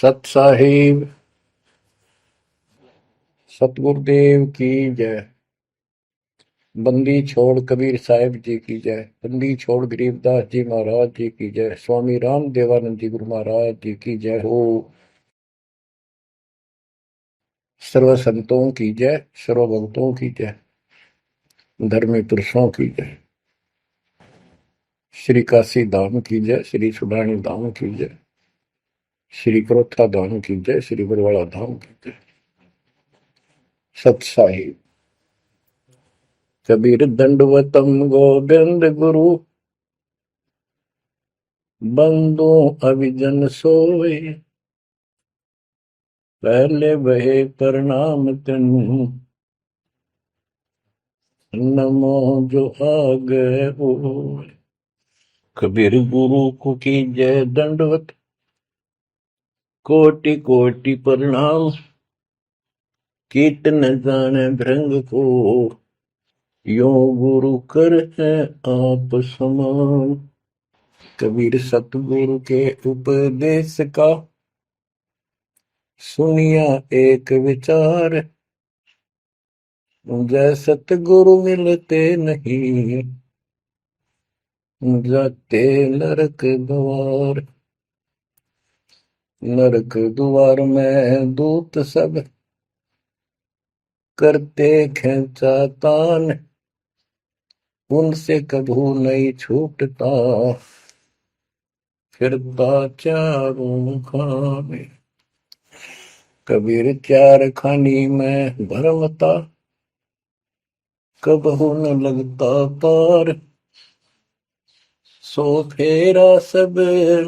सत साहिब सतगुरुदेव की जय। बंदी छोड़ कबीर साहिब जी की जय। बंदी छोड़ गरीबदास जी महाराज जी की जय। स्वामी राम देवानंद जी गुरु महाराज जी की जय हो। सर्व संतों की जय, सर्व भक्तों की जय, धर्मी पुरुषों की जय। श्री काशी धाम की जय, श्री सुडानी धाम की जय, श्री क्रोथा धाम की जय, श्री बरवाड़ा धाम की जय। सत साहिब कबीर दंडवतम गोविंद गुरु, बंदो अभिजन सोए, पहले बहे प्रणाम तिन, नमो जो आगे होए। कबीर गुरु को की जय दंडवत, कोटि कोटि प्रणाम, कीर्तन जाने भृंग को, यो गुरु कर है आप समान। कबीर सतगुरु के उपदेश का, सुनिया एक विचार, जय सतगुरु मिलते नहीं, जाते नरक द्वार। नरक द्वार में दूत सब, करते खेचा तान, उनसे कभू नहीं छूटता, फिरता चारों खाने। कबीर चार खानी में भरमता, कबहू न लगता पार, सो फेरा सब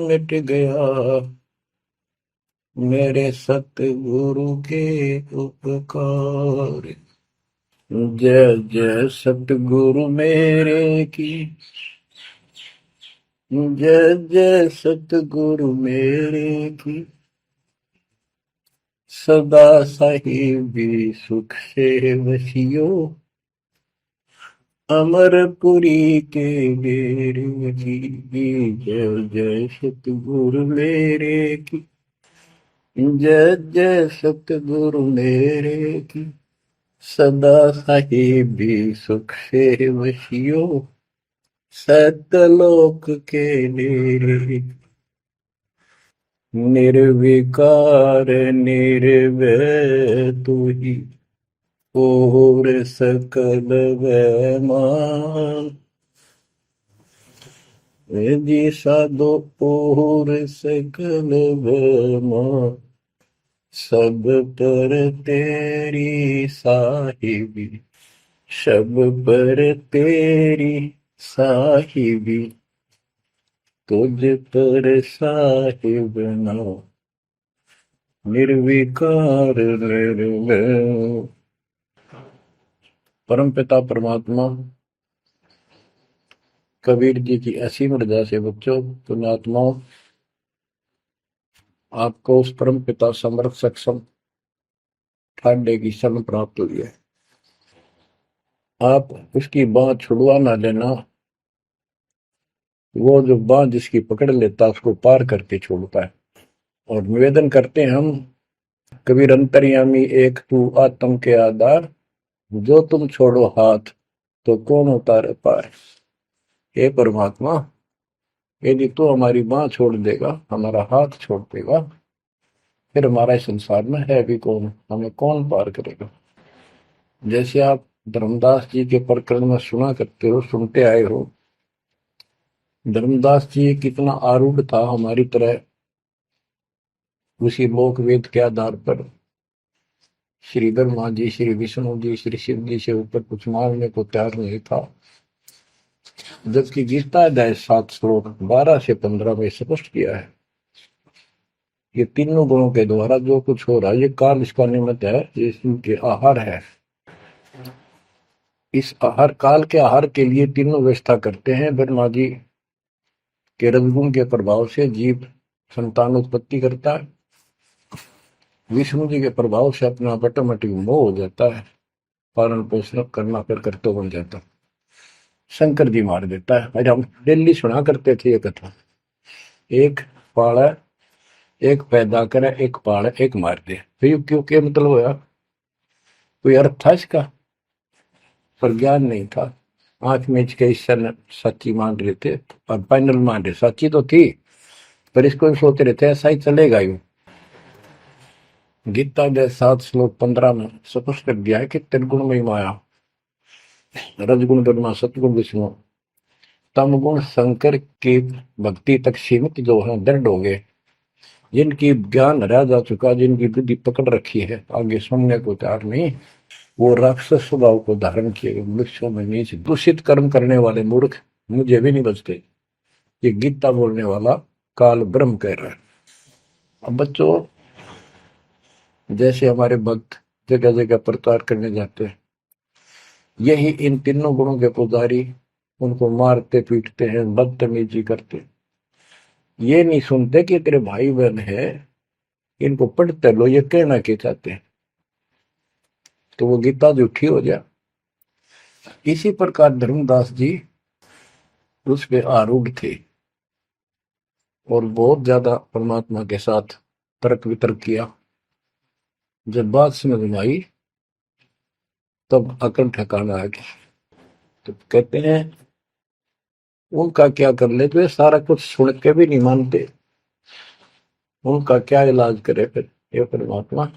मिट गया, मेरे सतगुरु के उपकार। जय जय सतगुरु मेरे की, जय जय सतगुरु मेरे की, सदा साहिबी सुख से वसियो, अमरपुरी के डेरे की। जय जय सतगुरु मेरे की, जय जय सतगुरु मेरे की, सदा साहिबी सुख से वसियो, सतलोक के डेरे। निर्विकार निर्भय तू ही, और सकल वैमान। जी साधो और सकल वैमान, सब पर तेरी साहिबी, सब पर तेरी साहिबी, तुझ पर साहिब ना, निर्विकार निर्भय। परम पिता परमात्मा कबीर जी की असीम रजा से बच्चों, पुण्यात्माओं, आपको उस परम पिता समर्थ सक्षम ठाडे की शरण प्राप्त हुई है। आप उसकी बाह छुड़वा ना लेना, वो जो बाह जिसकी पकड़ लेता उसको पार करके छोड़ता है। और निवेदन करते हैं हम, कबीर अंतर्यामी एक तू आत्म के आधार, जो तुम छोड़ो हाथ तो कौन उतारे पार। हे परमात्मा, यदि तू हमारी बाह छोड़ देगा, हमारा हाथ छोड़ देगा, फिर हमारा इस संसार में है भी कौन, हमें कौन पार करेगा। जैसे आप धर्मदास जी के प्रकरण में सुना करते हो, सुनते आए हो, धर्मदास जी कितना आरूढ़ था हमारी तरह, उसी लोक वेद के आधार पर श्री ब्रह्मा जी, श्री विष्णु जी, श्री शिव जी से ऊपर कुछ मांगने को तैयार नहीं था। जबकि गीता अध्याय 7 श्लोक 12 से 15 में स्पष्ट किया है, ये तीनों गुणों के द्वारा जो कुछ हो रहा है, ये काल इसका निमित्त है, ये इनके आहार है। इस आहार काल के आहार के लिए तीनों व्यवस्था करते हैं। ब्रह्मा जी के रजगुण के प्रभाव से जीव संतान उत्पत्ति करता है, विष्णु जी के प्रभाव से अपना ऑटोमेटिक मोह हो जाता है, पालन पोषण करना फिर कर्तव्य बन जाता है, शंकर जी मार देता है। आज हम डेली सुना करते थे ये कथा। एक पाड़ा एक पैदा करे, एक पाले, एक मार दे। फिर क्यों क्या मतलब होया? कोई अर्थ था इसका? पर ज्ञान नहीं था। आंख मीच के ईश्वर सच्ची मान रहे थे और फाइनल मान रहे, सच्ची तो थी पर इसको भी सोच रहे थे ऐसा ही चलेगा यूं। गीता के 7 श्लोक 15 में स्पष्ट कर दिया है कि त्रिगुण में माया, रजगुण ब्रह्मा, सतगुण विष्णु, तम गुण शंकर की भक्ति तक सीमित जो है दृढ़ हो गए, जिनकी ज्ञान हरा जा चुका, जिनकी बुद्धि पकड़ रखी है, आगे सुनने को तैयार नहीं, वो राक्षस स्वभाव को धारण किए गए मनुष्यों में नीच दूषित कर्म करने वाले मूर्ख मुझे भी नहीं बचते। ये गीता बोलने वाला काल ब्रह्म कह रहा है। अब बच्चों, जैसे हमारे भक्त जगह जगह प्रचार करने जाते हैं, यही इन तीनों गुणों के पुजारी उनको मारते पीटते हैं, बदतमीजी करते, ये नहीं सुनते कि तेरे भाई बहन है, इनको पढ़ते लो, ये कहना क्या चाहते हैं, तो वो गीता झूठी हो जाए। इसी प्रकार धर्मदास जी उस पे आरूढ़ थे और बहुत ज्यादा परमात्मा के साथ तर्क वितर्क किया। जब बात समझ में आई तब अकल ठिकाना आ गया। तो कहते हैं उनका क्या कर ले, तो ये सारा कुछ सुन के भी नहीं मानते, उनका क्या इलाज करे फिर ये परमात्मा?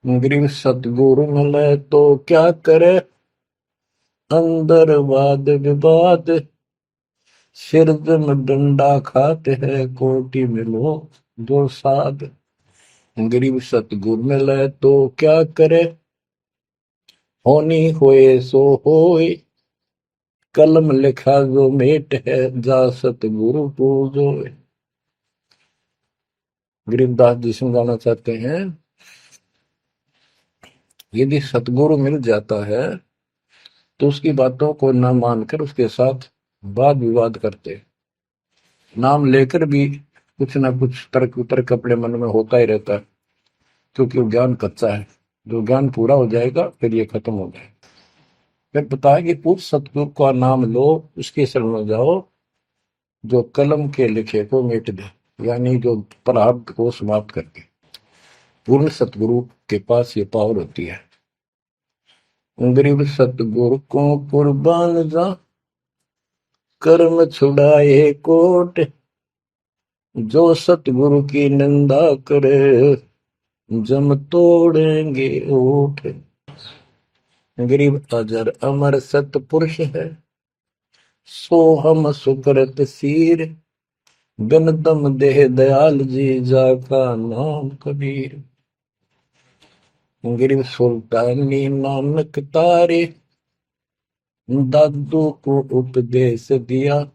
गरीब सतगुरु मिले तो क्या करे, अंदर वाद विवाद, सिर में डंडा खाते हैं, कोटि में लो दो साध। गरीब सतगुरु मिले तो क्या करे, होनी होए सो होए, कलम लिखा जो मेट है, जा सतगुरु पूजो। गरीबदास जी समझाना चाहते हैं, यदि सतगुरु मिल जाता है तो उसकी बातों को न मानकर उसके साथ वाद विवाद करते, नाम लेकर भी कुछ ना कुछ तर्क वितर्क अपने मन में होता ही रहता है, क्योंकि वो ज्ञान कच्चा है। जो ज्ञान पूरा हो जाएगा फिर ये खत्म हो जाएगा। फिर बताया कि उस सतगुरु का नाम लो, उसके शरण में जाओ जो कलम के लिखे को मिट दे, यानी जो प्रारब्ध को समाप्त करके। पूर्ण सतगुरु के पास ये पावर होती है। गरीब सतगुरु को कुर्बान जा, कर्म छुड़ाए कोट, जो सतगुरु की निंदा करे, जम तोड़ेंगे ओठ। गरीब अजर अमर सतपुरुष है, सो हम सुकृत सीर, बिन दम देह दयाल जी, जाका नाम कबीर। गरीब सुल्तानी नानक तारे, दादू को उपदेश दिया,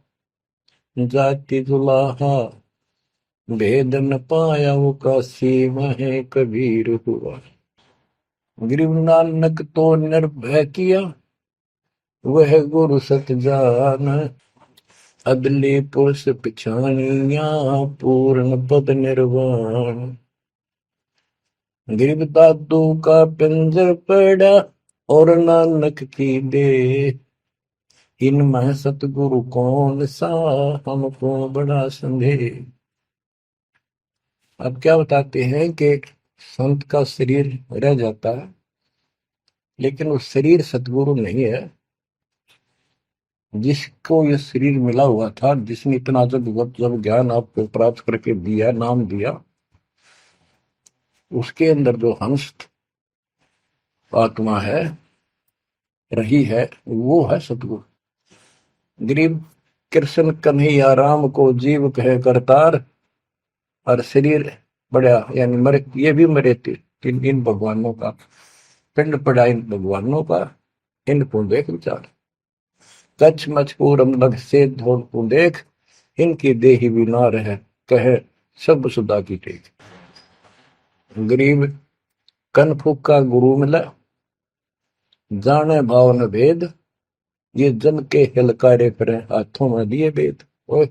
जाति जुलाहा भेद न पाया, वो काशी में कबीर हुआ। गरीब नानक तो निर्भय किया, वह गुरु सत जान, अदली पुरुष पिछानिया, पूर्ण पद निर्वाण। गरीब दादू का पिंजर पड़ा, और नानक की दे, इनमें सतगुरु कौन सा, हमको बड़ा संदेह। अब क्या बताते हैं कि संत का शरीर रह जाता है, लेकिन वो शरीर सतगुरु नहीं है। जिसको ये शरीर मिला हुआ था, जिसने इतना जब ज्ञान आपको प्राप्त करके दिया, नाम दिया, उसके अंदर जो हंस आत्मा है, रही है, वो है सतगुरु। गरीब कृष्ण कन्हैया राम को जीव कहे करतार, और शरीर बड़ा, यानी मरे, ये भी मरे थे इन भगवानों का पिंड पड़ा, इन भगवानों का, इनको देख विचार, कच्छ मचपूरम लग से धोल को देख, इनकी देही भी ना रहे, कहे सब सुधा की टेक। गरीब कनफुक का गुरु मिला, जाने भाव न भेद, ये जन के हिलकारे फिरे, हाथों में दिए वेद। ओए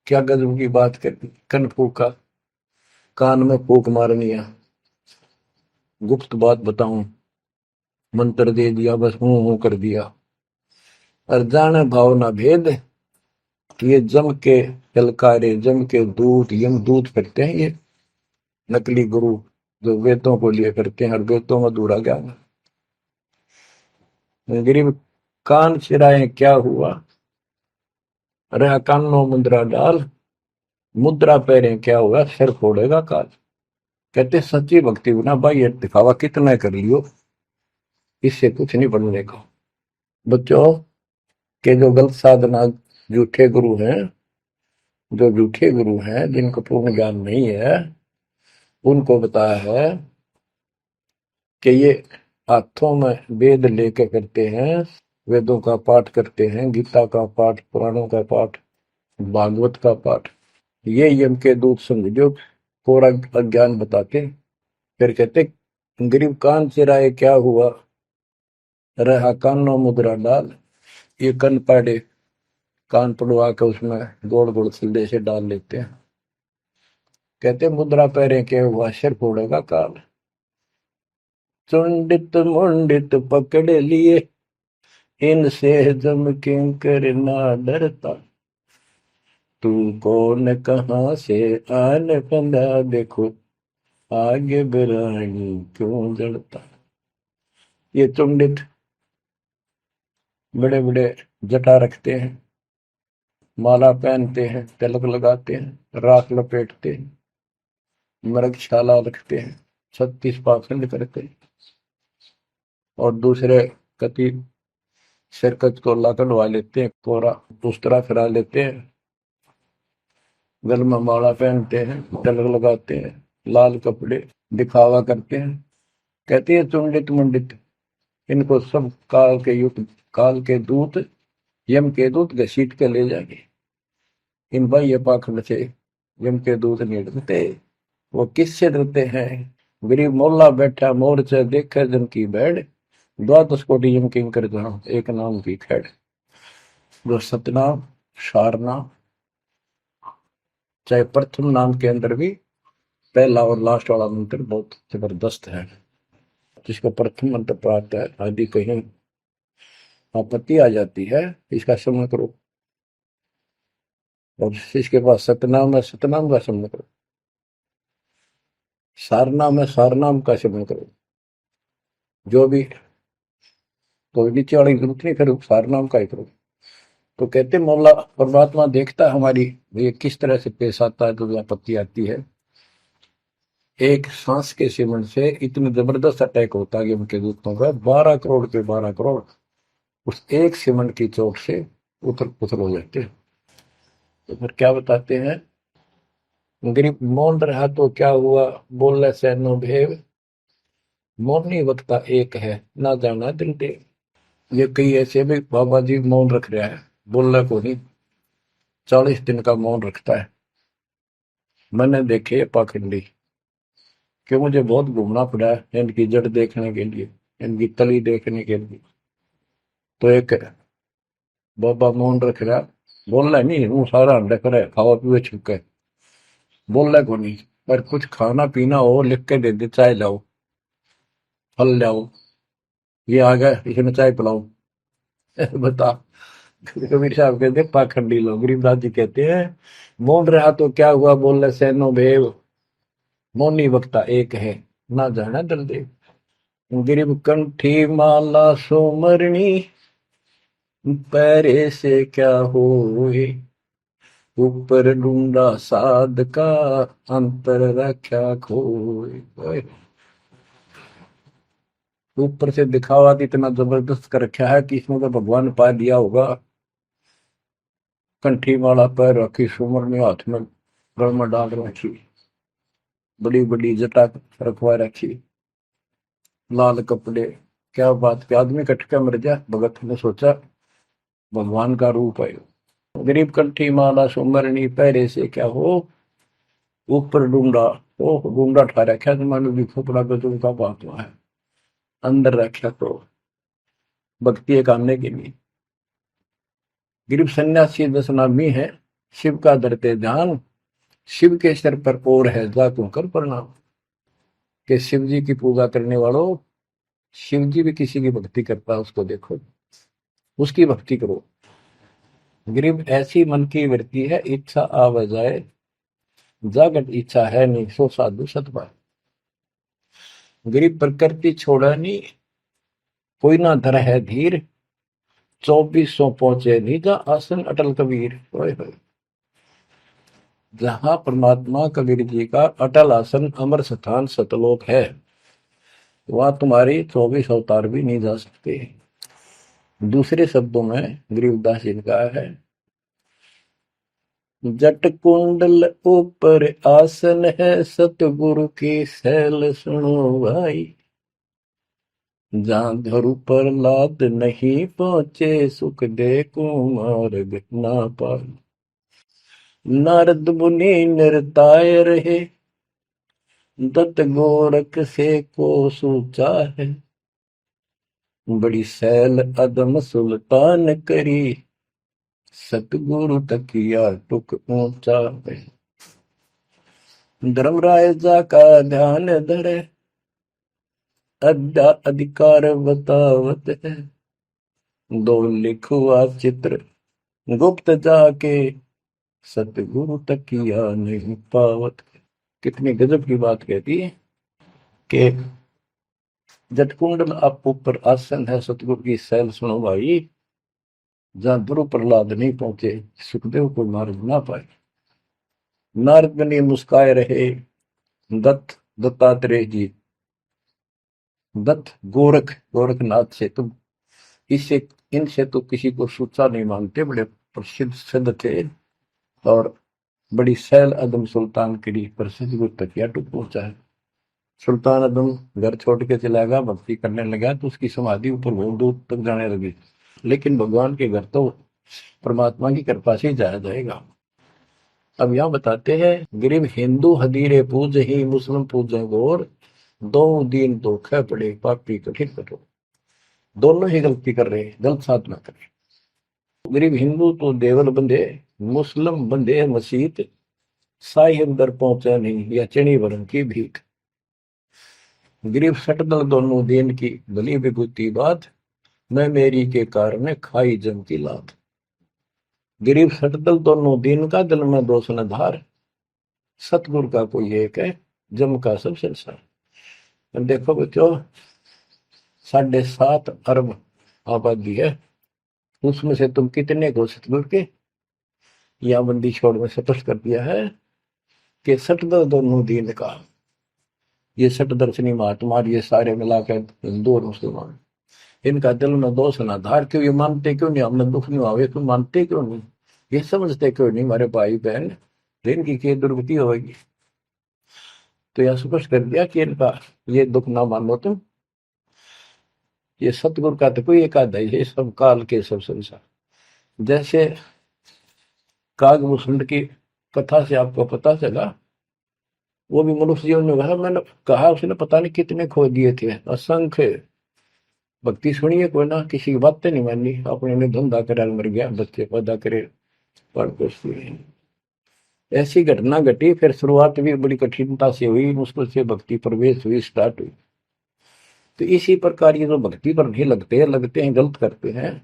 क्या गजब की बात कर, कनफुक का कान में फूक मारनी है, गुप्त बात बताऊं, मंत्र दे दिया, बस हूं कर दिया। और जाने भाव न भेद, ये जम के ललकारे, जम के दूत, यम दूत करते हैं ये नकली गुरु जो वेदों को लिए करते हैं और वेदों में अधूरा ज्ञान। गरीब कान चिराए क्या हुआ, रहा कानों मुद्रा डाल, मुद्रा पैरे क्या हुआ, सिर फोड़ेगा काल। कहते सच्ची भक्ति बिना भाई ये दिखावा कितना कर लियो, इससे कुछ नहीं बनने का। बच्चों के जो गलत साधना, झूठे गुरु हैं, जो झूठे गुरु हैं जिनको पूर्ण ज्ञान नहीं है, उनको बताया है कि ये हाथों में वेद लेके करते हैं, वेदों का पाठ करते हैं, गीता का पाठ, पुराणों का पाठ, भागवत का पाठ। ये यम के दूत समझो पूरा अज्ञान बताते। फिर कहते गरीब कान चिराए क्या हुआ, रहा कानों मुद्रा डाल। ये कन पाड़े, कान पड़वा के उसमें गोड़ गोड़ सिल्ले से डाल लेते हैं। कहते मुद्रा पैरे के हुआ, सिर फोड़ेगा काल। चुंडित मुंडित पकड़ लिए, इनसे जम किंकर ना डरता। तू कौन कहाँ से आन बंदा, देखो आगे बिरानी क्यों जड़ता। ये चुंडित बड़े बड़े जटा रखते हैं, माला पहनते हैं, तिलक लगाते हैं, राख लपेटते हैं, मृगशाला रखते हैं, 36 पाखंड करते हैं, और दूसरे कति सिरकत को ला कढ़वा लेते हैं, कोरा दूसरा फिरा लेते हैं, गल में माला पहनते हैं, तिलक लगाते हैं, लाल कपड़े दिखावा करते हैं। कहते हैं चुंडित मुंडित, इनको सब काल के युग, काल के दूत, यम के दूत घसीट के ले जाएंगे। इन भाई ये पाखंड से यम के दूत नहीं डरते। वो किससे डरते हैं, गरीब मोल्ला बैठा मोर्चा देखे जन की बैठ, द्वादश कोटि यम किंकर जहां एक नाम की खैड़। जो सतनाम, सारनाम, चाहे प्रथम नाम के अंदर भी पहला और लास्ट वाला मंत्र बहुत जबरदस्त है। जिसको प्रथम मंत्र प्राप्त है, आदि कहीं आपत्ति आ जाती है, इसका स्मरण करो। और इसके पास सतनाम है, सतनाम का स्मरण करो। सारनाम है, सारनाम का स्मरण करो। जो भी कोई नीचे वाली जरूरत नहीं, फिर सारनाम का ही करो। तो कहते मौला परमात्मा देखता है हमारी ये किस तरह से पेश आता है, जो आपत्ति आती है। एक सांस के सिमरण से इतने जबरदस्त अटैक होता है कि उनके दूतों का 12 करोड़ के 12 करोड़ उस एक सिमरण की चोट से उथल पुथल हो जाते हैं। तो फिर क्या बताते हैं, गरीब मौन रहा तो क्या हुआ, बोले सैनो भेव, मौन ही वक्ता एक है, ना जाना दिल देव। ये कई ऐसे भी बाबा जी मौन रख रहा है, बोलना को नहीं, 40 दिन का मौन रखता है। मैंने देखे पाखंडी कि मुझे बहुत घूमना पड़ा है इनकी जड़ देखने के लिए, इनकी तली देखने के लिए। तो एक बाबा मौन रख रहा, बोलना नहीं, वो सारा अंडा करे खावा पीवे छुके, बोलना को नहीं। पर कुछ खाना पीना हो लिख के दे दे, चाय लाओ, फल लाओ, ये आ गया इसमें चाय पिलाओ। बता। कबीर साहब कहते पाखंडी लोग, गरीबदास जी कहते हैं मौन रहा तो क्या हुआ, बोल सैनो भेव, मौनी वक्ता एक है, ना जाना दल देव। गिरिब कंठी माला सोमरणी, पैरे से क्या होए, ऊपर ढूंढा साध का, अंतर रख्या खोए। ऊपर से दिखावा इतना जबरदस्त कर रखा है कि इसमें तो भगवान पा दिया होगा। कंठी माला पैर रखी, सुमरनी हाथ में गल में डाल रखी, बड़ी बड़ी जटा रखवा रखी, लाल कपड़े। क्या बात के आदमी कटका मर जा, भगत ने सोचा भगवान का रूप है। गरीब कंठी माला सुमरनी, पैरे से क्या हो, ऊपर डूंडा, ओ डूंडा ठा रखा, तुम्हारे भी खोपड़ा का तुमका बात है, अंदर रखा तो भक्ति करने के लिए। गरीब सन्यासी दशनामी है, शिव का धरते ध्यान, शिव के सिर पर और है जातों कर प्रणाम। कि शिव जी की पूजा करने वालों, शिव जी भी किसी की भक्ति करता है, उसको देखो, उसकी भक्ति करो। गरीब ऐसी मन की वृत्ति है, इच्छा आव जाए, जागट इच्छा है नहीं, सो साधु सतपाल। गरीब प्रकृति छोड़ा नहीं, कोई ना धर है धीर, 2400 पहुंचे निजा आसन अटल कबीर। ओए होए। जहां परमात्मा कबीर जी का अटल आसन अमर स्थान सतलोक है, वहां तुम्हारी 24 अवतार भी नहीं जा सकते। दूसरे शब्दों में गरीबदास जी ने कहा है, जट कुंडल ऊपर आसन है, सतगुरु की सैल सुनो भाई। जहां धरु पर लाद नहीं पहुंचे, सुख दे कुमार्ग ना पाए। नारद मुनि निरताय रहे, दत्त गोरख से को सूचा है। बड़ी सैल अदम सुल्तान करी, सतगुरु तकिया टुक ऊंचा है। धर्मराय जा का ध्यान धरे, अद्या अधिकार बतावत है। दो लिखुआ चित्र गुप्त जाके, सतगुरु तकिया नहीं पावत। कितनी गजब की बात कहती है कि जटकुंडल आप ऊपर आसन है, सतगुरु की सैल सुनो भाई। जहां ध्रुव प्रहलाद नहीं पहुंचे, सुखदेव को मार्ग ना पाए। नारद मुनि मुस्काए रहे, दत्तात्रेय जी, दत्त गोरख गोरखनाथ से तुम इससे इनसे तो किसी को सूचा नहीं मानते, बड़े प्रसिद्ध सिद्ध थे। और बड़ी सैल अदम सुल्तान की प्रसिद्ध गुरु तकिया टूट पहुंचा है। सुल्तान अदम घर छोड़ के चला गया, भक्ति करने लगा, तो उसकी समाधि ऊपर बहुत दूर तक जाने लगी। लेकिन भगवान के घर तो परमात्मा की कृपा से ही जाया जाएगा। अब यहाँ बताते हैं, गरीब हिंदू हदीरे पूज ही, मुस्लिम पूजे गौर, दो दीन धोखे पड़े, पापी कठिन कठोर। दोनों ही गलती कर रहे हैं, गलत साधना कर रहे हैं। गरीब हिंदू तो देवल बंधे, मुस्लिम बंधे मसीत, साई अंदर पहुंचा नहीं, या चणी वरण की भीख। गरीब सटदल दोनों दीन की, भली विभूति बात, मैं मेरी के कारण खाई जम की लात। गरीब सटदल दोनों दीन का, दिल में दोष न धार, सतगुरु का कोई एक है, जम का सब संसार। देखो बच्चों, 7.5 अरब आबादी है, उसमें से तुम कितने को सतगुरु के, या बंदी छोड़ में स्पष्ट कर दिया है कि सटदल दोनों दीन का। ये सट दर्शनी महात्मा, ये सारे मिलाकर हिंदू और मुसलमान, इनका दिल में दोष ना धार। क्यों? ये मानते क्यों नहीं हमने दुख नहीं आवे? क्यों मानते क्यों नहीं? ये समझते क्यों नहीं हमारे भाई बहन, इनकी क्या दुर्गति होगी? तो यह स्पष्ट कर दिया कि इनका ये दुख ना मानो तुम। ये सतगुरु का तो कोई एक आधा ही है, सब काल के सब संसार। जैसे कागभूषण की कथा से आपको पता चला, वो भी मनुष्य जीवन में कहा, मैंने कहा उसने पता नहीं कितने खो दिए थे, असंख्य। भक्ति सुनिए कोई ना, किसी की बातें नहीं मानी, अपने ने धंधा करे मर गया, बच्चे पैदा करे पर कुछ नहीं। ऐसी घटना घटी, फिर शुरुआत भी बड़ी कठिनता से हुई, मुश्किल से भक्ति प्रवेश हुई, स्टार्ट हुई। तो इसी प्रकार ये जो भक्ति पर नहीं लगते हैं गलत करते हैं,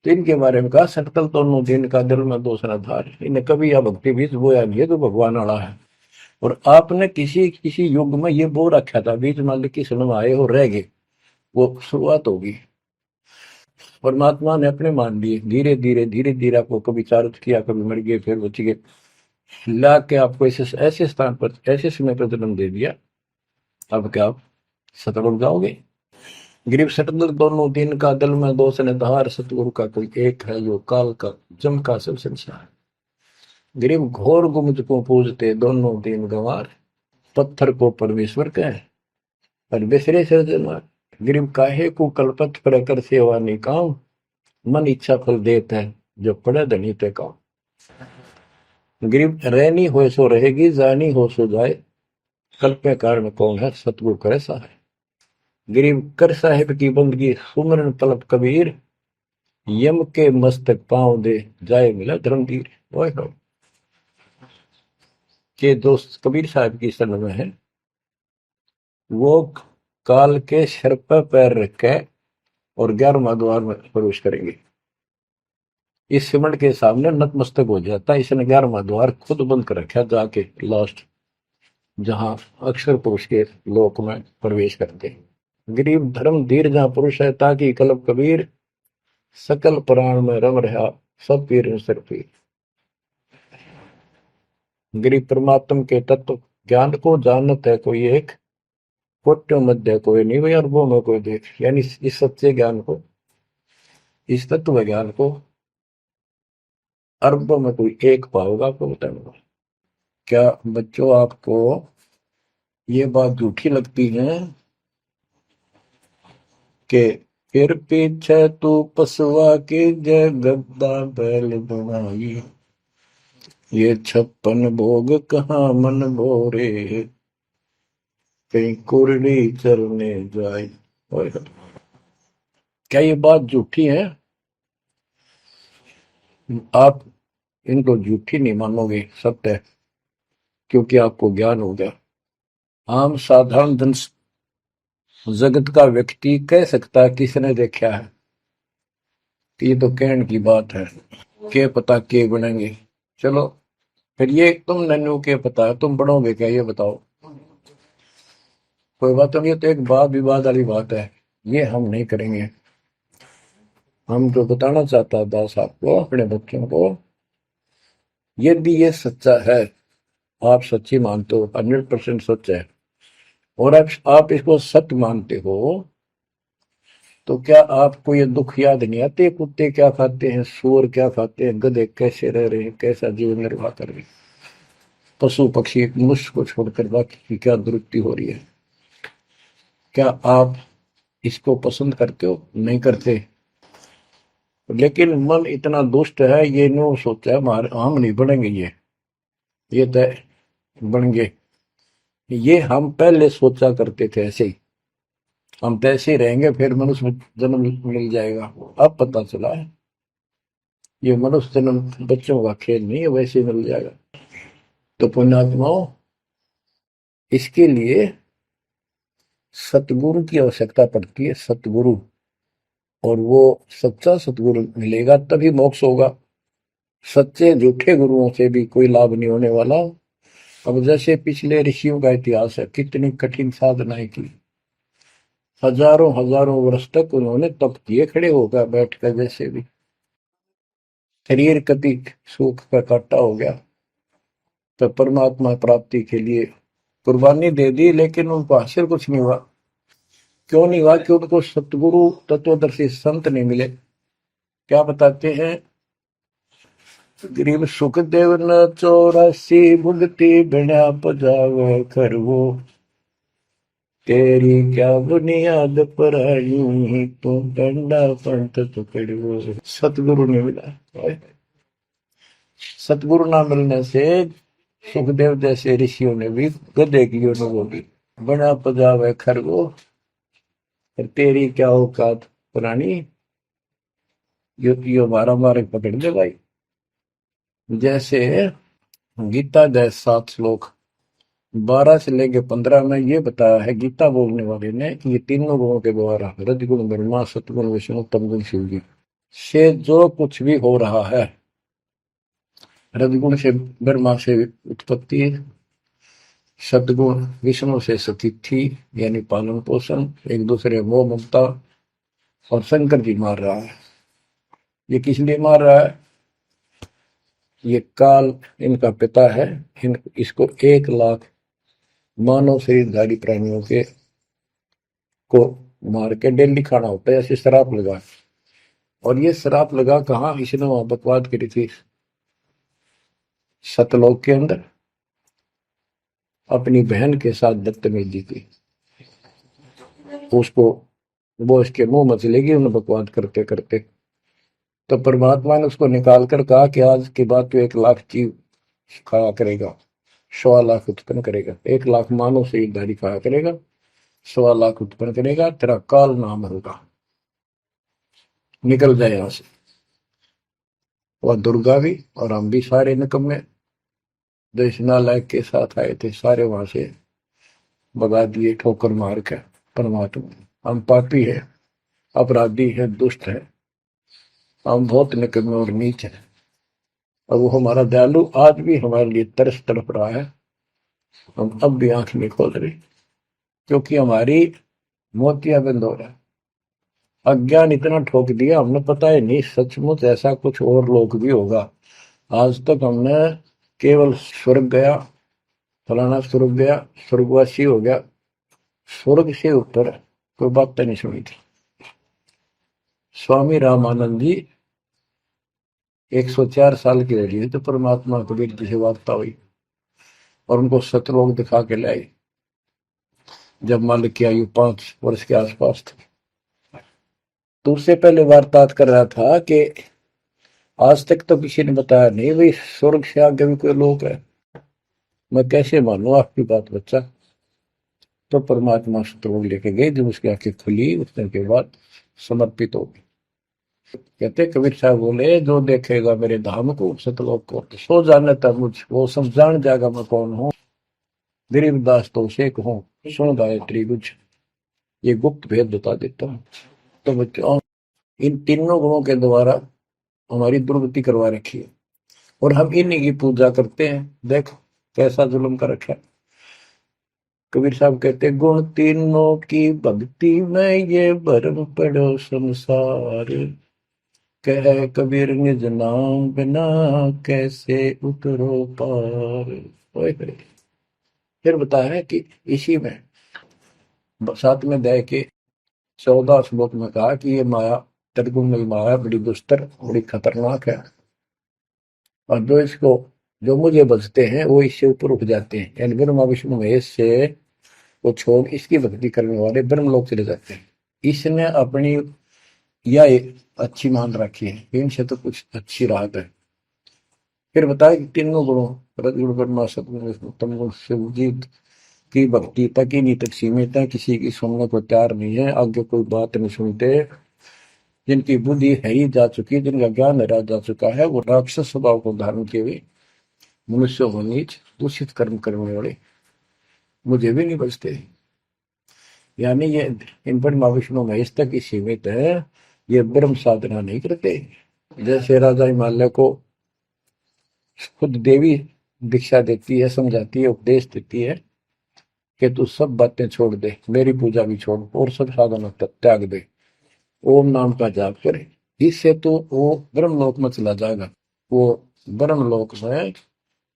तो इनके बारे में कहा, सटकल दोनों दिन का, दिल में दोष न धार। इन्हें कभी यह भक्ति बीज बोया नहीं है, तो भगवान वाला है। और आपने किसी किसी युग में ये बो रखा था, बीच मान की सुन आए हो रह गए, वो शुरुआत होगी। परमात्मा ने अपने मान लिए, धीरे धीरे धीरे धीरे आपको कभी चारित किया, कभी मर गए, फिर बच गए, ला के आपको ऐसे ऐसे स्थान पर, ऐसे समय पर जन्म दे दिया। अब क्या आप सतगुरु जाओगे? गिरीव सतगुरु दोनों दिन का, दिल में दोष ने धार, सतगुरु का कोई एक है, जो काल का जम का सब संसार। गिरीव घोर गुमज को पूजते, दोनों दिन गंवार, पत्थर को परमेश्वर कहे, पर बिसरे सृजनहार। गिरीव काहे को कल्पत पर कर सेवा निकाम, मन इच्छा फल देता है, जो पड़े धनी पे काम। गिरीव रहनी हो सो रहेगी, जानी हो सो जाए, कल्पे कारण कौन है, सतगुरु करे सहाय। गिरीव कर साहिब की बंदगी, सुमरन तलब कबीर, यम के मस्तक पांव दे, जाए मिला धर्मवीर। ओए हो, के दोस्त कबीर साहब की शरण में है, वो काल के सिर पर पैर रख के और 11वां द्वार में प्रवेश करेंगे। इस सिमट के सामने नतमस्तक हो जाता है। इसने 11वां द्वार खुद बंद कर रखा जाके लास्ट, जहां अक्षर पुरुष के लोक में प्रवेश करते। गरीब धर्म धीर जहां पुरुष है, ताकि कलब कबीर सकल प्राण में रम रहा सब पीर सिर पीर। गरीब परमात्म के तत्व ज्ञान को जानत है कोई एक, कोट्यों मध्य कोई नहीं भाई, अरबों में कोई देख। यानी इस सच्चे ज्ञान को, इस तत्व ज्ञान को अरबों में कोई एक पाओगा, आपको बताऊंगा। क्या बच्चों आपको ये बात झूठी लगती है कि फिर पीछे तू पसवा के जय गद्दा बैल बनाई, ये 56 भोग कहाँ मन भोरे, कहीं कुरड़ी चरने जाए। क्या ये बात झूठी है? आप इनको झूठी नहीं मानोगे, सत्य है, क्योंकि आपको ज्ञान हो गया। आम साधारण जन जगत का व्यक्ति कह सकता है किसने देखा है, ये तो कहने की बात है, के पता के बनेंगे। चलो फिर ये तुम नन्नू के पता है, तुम बढ़ोगे क्या ये बताओ। कोई बात नहीं, ये तो एक वाद विवाद वाली बात है, ये हम नहीं करेंगे। हम जो बताना चाहता दास आपको, अपने बच्चों को, यदि ये सच्चा है, आप सच्ची मानते हो, 100% सच है, और आप इसको सत्य मानते हो, तो क्या आपको ये दुख याद नहीं आते? कुत्ते क्या खाते हैं, सूअर क्या खाते हैं, गधे कैसे रह रहे हैं, कैसा जीवन निर्वाह कर रहे हैं, पशु पक्षी मनुष्य को छोड़कर बाकी की क्या दुरुक्ति हो रही है। क्या आप इसको पसंद करते हो? नहीं करते। लेकिन मन इतना दुष्ट है, ये नो सोचा है हमारे हम नहीं बनेंगे, ये तय बन गए। ये हम पहले सोचा करते थे ऐसे ही, हम तो ऐसे ही रहेंगे, फिर मनुष्य जन्म मिल जाएगा। अब पता चला है ये मनुष्य जन्म बच्चों का खेल नहीं है, वैसे ही मिल जाएगा। तो पुण्यात्माओं, इसके लिए सतगुरु की आवश्यकता पड़ती है, सतगुरु। और वो सच्चा सतगुरु मिलेगा तभी मोक्ष होगा। सच्चे झूठे गुरुओं से भी कोई लाभ नहीं होने वाला। अब जैसे पिछले ऋषियों का इतिहास है, कितनी कठिन साधनाएं की, हजारों हजारों वर्ष तक उन्होंने तप किए खड़े होकर बैठकर, जैसे भी शरीर कति सुख का काटा हो गया, तो परमात्मा प्राप्ति के लिए कुर्बानी दे दी, लेकिन उनको हासिल कुछ नहीं हुआ। क्यों नहीं हुआ? कि उनको सतगुरु तत्वदर्शी संत नहीं मिले। क्या बताते हैं? गरीब सुखदेव न 84 भुगती बिना पजावे खरवो, तेरी क्या बुनियाद पर आई, तू डंडा पंथ पकड़ो। सतगुरु नहीं मिला। सतगुरु ना मिलने से सुखदेव जैसे ऋषियों ने भी गधे की अनुभव की, बना पजावे खरगो, तेरी क्या औकात पुरानी, यो मारा मारे पकड़ दे भाई। जैसे गीता जय 7 श्लोक 12 से लेके 15 में ये बताया है गीता बोलने वाले ने कि ये तीनों गुणों के द्वारा, रजगुण ब्रह्मा, सतगुण विष्णु, तमगुण शिव जी से जो कुछ भी हो रहा है, रजगुण से ब्रह्मा से उत्पत्ति, सदगुण विष्णु से स्थिति यानी पालन पोषण, एक दूसरे मोह ममता, और शंकर जी मार रहा है। ये किस लिए मार रहा है? ये काल इनका पिता है, इसको 1 लाख मानव शरीरधारी प्राणियों के को मार के डेली खाना होता है, ऐसे शराब लगा। और ये शराब लगा कहाँ? इसने वहां बकवाद करी थी सतलोक के अंदर, अपनी बहन के साथ बदतमीजी की, उसको वो इसके मुंह में चलेगी उन्हें बकवाद करते करते। तो परमात्मा ने उसको निकाल कर कहा कि आज के बाद तो 1 लाख जीव खाया करेगा, 1.25 लाख उत्पन्न करेगा, 1 लाख मानव शरीरधारी खाया करेगा, 1.25 लाख उत्पन्न करेगा, तेरा काल नाम होगा, निकल जाए यहां से। वह दुर्गा भी और हम भी सारे निकम्मे जो इस नालायक के साथ आए थे, सारे वहां से भगा दिए ठोकर मार के। परमात्मा हम पापी है, अपराधी है, दुष्ट है, हम बहुत निकम्मे और नीच हैं, और वो हमारा दयालु आज भी हमारे लिए तरस तड़प रहा है। हम अब भी आंख नहीं खोल रहे, क्योंकि हमारी मोतियां बंद हो रहा है। अज्ञान इतना ठोक दिया हमने, पता ही नहीं सचमुच ऐसा कुछ और लोक भी होगा। आज तक हमने केवल स्वर्ग गया, फलाना स्वर्ग गया, स्वर्गवासी हो गया, स्वर्ग से ऊपर कोई बात नहीं सुनी थी। स्वामी रामानंद जी 104 साल की रही तो परमात्मा कबीर जी से वार्ता हुई और उनको सतलोक दिखा के लाई, जब मालिक की आयु 5 वर्ष के आसपास थी। तो उससे पहले वार्तालाप कर रहा था कि आज तक तो किसी ने बताया नहीं भाई स्वर्ग से आगे भी कोई लोक है, मैं कैसे मानूं आपकी बात बच्चा। तो परमात्मा सतलोक लेके गए, जब उसकी आंखें खुली उतने के बाद समर्पित हो गई। कहते कबीर साहब बोले, जो देखेगा मेरे धाम को सतलोक को सो जाने तक मुझ वो सब जान जाएगा मैं कौन हूँ। गरीबदास तो उसे कहूँ सुन गायत्री कुछ, ये गुप्त भेद बता देता हूँ। तो बच्चों इन तीनों गुणों के द्वारा हमारी दुर्गति करवा रखी है, और हम इन्हीं की पूजा करते हैं। देख कैसा जुल्म कर रखा है। कबीर साहब कहते गुण तीनों की भक्ति में ये भरम पड़ो संसार, कह कबीर निज नाम बिना कैसे उतरो पार। ओए होए। फिर बताया है कि इसी में 7वें अध्याय के 14 श्लोक में कहा कि ये माया त्रिगुण माया बड़ी दुस्तर बड़ी खतरनाक है, और जो मुझे बचते हैं वो इससे ऊपर उठ जाते हैं, यानी ब्रह्मा विष्णु महेश से वो छोड़ इसकी भक्ति करने वाले ब्रह्मलोक चले जाते हैं। इसने अपनी यह अच्छी मान रखी है, इनसे तो कुछ अच्छी राहत है। फिर बताया कि तीनों गुणों रजगुण ब्रह्मा सतगुण विष्णु तम गुण शिव जी की भक्ति तक ही नहीं तक सीमित है, किसी की सुनने को तैयार नहीं है, आगे कोई बात नहीं सुनते। जिनकी बुद्धि है ही जा चुकी, जिनका ज्ञान हरा जा चुका है, वो राक्षस स्वभाव को धारण किए हुए मनुष्य हो नीच दूषित कर्म करने वाले मुझे भी नहीं बचते। यानी ये इन पर माँ विष्णु महेश तक ही सीमित है, ये ब्रह्म साधना नहीं करते। जैसे राजा हिमालय को खुद देवी दीक्षा देती है, समझाती है, उपदेश देती है कि तू सब बातें छोड़ दे, मेरी पूजा भी छोड़ और सब साधना त्याग दे, ओम नाम का जाप करे, इससे तो वो ब्रह्मलोक में चला जाएगा। वो ब्रह्मलोक में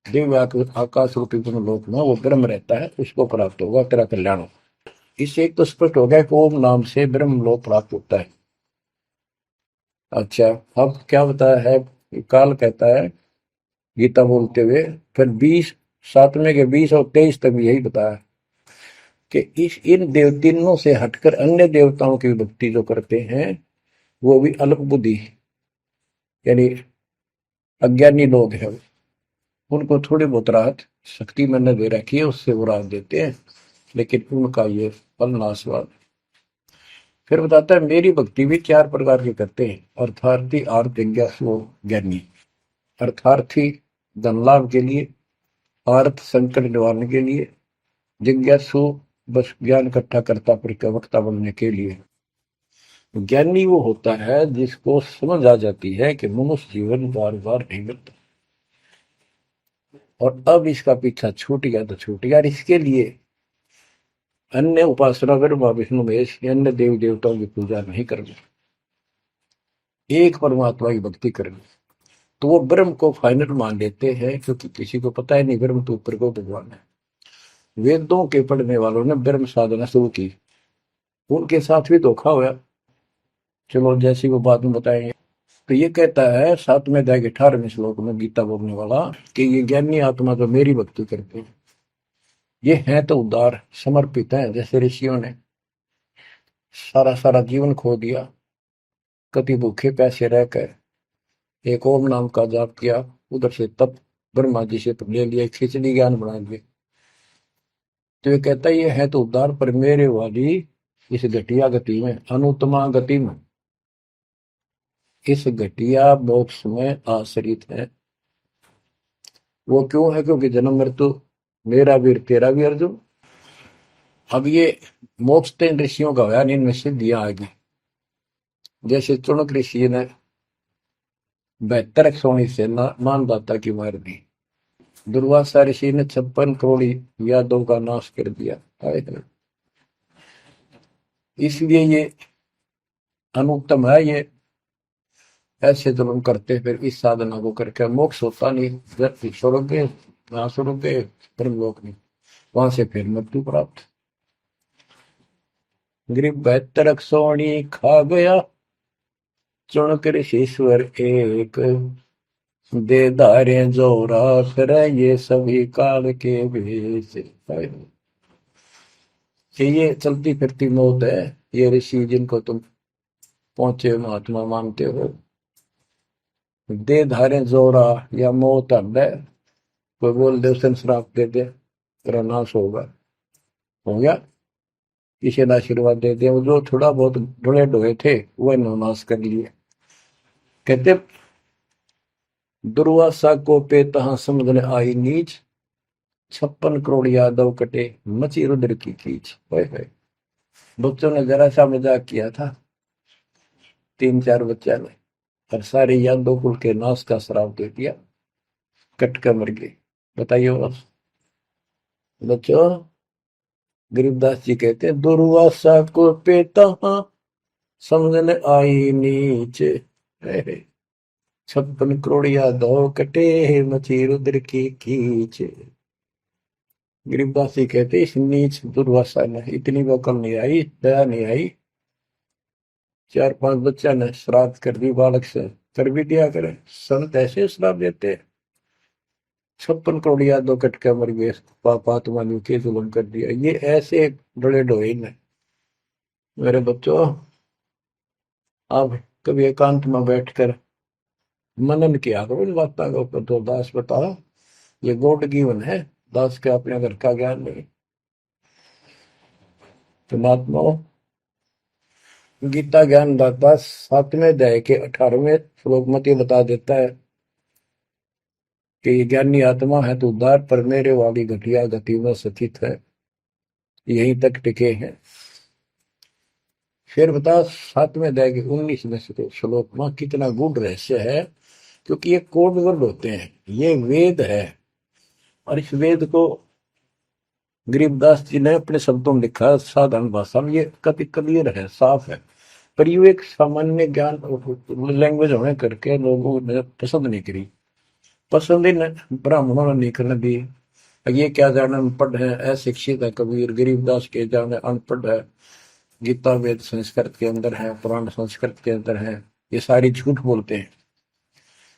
दिव्य आकाश रूपी ब्रह्मलोक में वो ब्रह्म रहता है, उसको प्राप्त होगा, तेरा कल्याण होगा। इससे एक तो स्पष्ट हो गया कि ओम नाम से ब्रह्मलोक प्राप्त होता है। अच्छा, अब क्या बताया है, काल कहता है गीता बोलते हुए, फिर 7वें के 20 और 23 तक भी यही बताया कि इन तीनों से हटकर अन्य देवताओं की भक्ति जो करते हैं वो भी अल्प बुद्धि यानी अज्ञानी लोग हैं, उनको थोड़ी बहुत राहत शक्ति मैंने दे रखी है, उससे वो राहत देते हैं, लेकिन उनका ये फल नाशवान। फिर बताता है मेरी भक्ति भी 4 प्रकार की करते हैं, अर्थार्थी आर्थ जिज्ञासु ज्ञानी। अर्थार्थी धन लाभ के लिए, आर्थ संकट निवारण के लिए, जिज्ञासु बस ज्ञान इकट्ठा करता प्रवक्ता बनने के लिए। ज्ञानी वो होता है जिसको समझ आ जाती है कि मनुष्य जीवन बार बार नहीं मिलता, और अब इसका पीछा छूट गया तो छूट गया, इसके लिए अन्य उपासना ब्रह्मा विष्णु महेश अन्य देव देवताओं की पूजा नहीं करनी, एक परमात्मा की भक्ति करनी। तो वो ब्रह्म को फाइनल मान लेते हैं, क्योंकि किसी को पता ही नहीं ब्रह्म तो ऊपर को भगवान है। वेदों के पढ़ने वालों ने ब्रह्म साधना शुरू की, उनके साथ भी धोखा हुआ। चलो जैसी वो बात में बताएंगे। तो ये कहता है 7वें अध्याय के 18वें श्लोक में गीता बोलने वाला कि ये ज्ञानी आत्मा जो मेरी भक्ति करते हैं ये हैं तो उदार समर्पित है, जैसे ऋषियों ने सारा सारा जीवन खो दिया, कभी भूखे प्यासे रहकर एक ओम नाम का जाप किया, उधर से तप ब्रह्मा जी से ले लिया, खिचड़ी ज्ञान बना दिए। तो ये कहता है ये है तो उदार, पर मेरे वाली इस घटिया गति में, अनुत्तमा गति में, इस घटिया मोक्ष में आश्रित है। वो क्यों है, क्योंकि जन्म मृत्यु मेरा वीर तेरा भी अर्जुन। अब ये मोक्ष तो इन ऋषियों का होया, इनमें सिद्धियां आ गई। जैसे चुनक ऋषि ने 72 सोनी से मानदाता की मार दी। दुर्वासा ऋषि ने 56 करोड़ यादव का नाश कर दिया। इसलिए ये अनुत्तम है। ये ऐसे जुल्म करते फिर इस साधना को करके मोक्ष होता नहीं, छोड़ोगे वहां छोड़ोगे ब्रह्मलोक नहीं, वहां से फिर मृत्यु प्राप्त। गरीब 72 सोनी खा गया चुन कर ईश्वर एक, दे धारे जोरा फिर ये सभी काल के भेष। ये चलती फिरती मौत है। ये ऋषि जिनको तुम पहुंचे महात्मा मानते हो, दे धारे जोरा या मौत है। कोई बोल दे उसे श्राप दे दे तेरा नाश होगा, हो गया। किसी ने आशीर्वाद दे दिया, वो जो थोड़ा बहुत ढोए ढोए थे वह नाश कर लिए। कहते दुर्वासा को पे तहां समझने आई नीच, 56 करोड़ यादव कटे मची रुद्र की कीच। बच्चों ने जरा सा मजाक किया था, 3-4 बच्चा ने, और सारे यादव कुल के नाश का श्राप दे दिया, कट कर मर गए। बताइए बस बच्चों। गरीबदास जी कहते हैं दुर्वासा को पे तहां समझने आई नीच, 56 करोड़ यादव कटे मची रुद्र की कीच। गरीबदास जी कहते इस नीच दुर्वासा ने इतनी वकल नहीं आई, दया नहीं आई। 4-5 बच्चा ने श्राद्ध कर दी, बालक से कर भी दिया करे। संत ऐसे श्राप देते, 56 करोड़ यादव कट के मर गए, पापात्मा ने के जुल्म कर दिया। ये ऐसे बड़े ढोए ने। मेरे बच्चों, आप कभी एकांत में बैठकर मनन किया करो इन बातों के ऊपर। तो दास बताओ, ये गॉड गिवन है, दास के अपने घर का ज्ञान नहीं। तो महात्माओं, गीता ज्ञान दाता 7वें अध्याय के 18वें श्लोक में ये बता देता है कि ज्ञानी आत्मा है तो उद्धार पर मेरे वाली घटिया गति में स्थित है, यहीं तक टिके हैं। फिर बता 7वें अध्याय के 19वें श्लोक में कितना गूढ़ रहस्य है, क्योंकि ये कोड वर्ड होते हैं, ये वेद है। और इस वेद को गरीबदास जी ने अपने शब्दों में लिखा, साधारण भाषा में। ये कति क्लियर है, साफ है, पर ये एक सामान्य ज्ञान लैंग्वेज होने करके लोगों ने पसंद नहीं करी। पसंद ही ब्राह्मणों ने नहीं करने दी। ये क्या जाने अनपढ़ है, अशिक्षित है कबीर। गरीबदास के जाने अनपढ़ है, गीता वेद संस्कृत के अंदर है, पुराण संस्कृत के अंदर है, ये सारी झूठ बोलते हैं।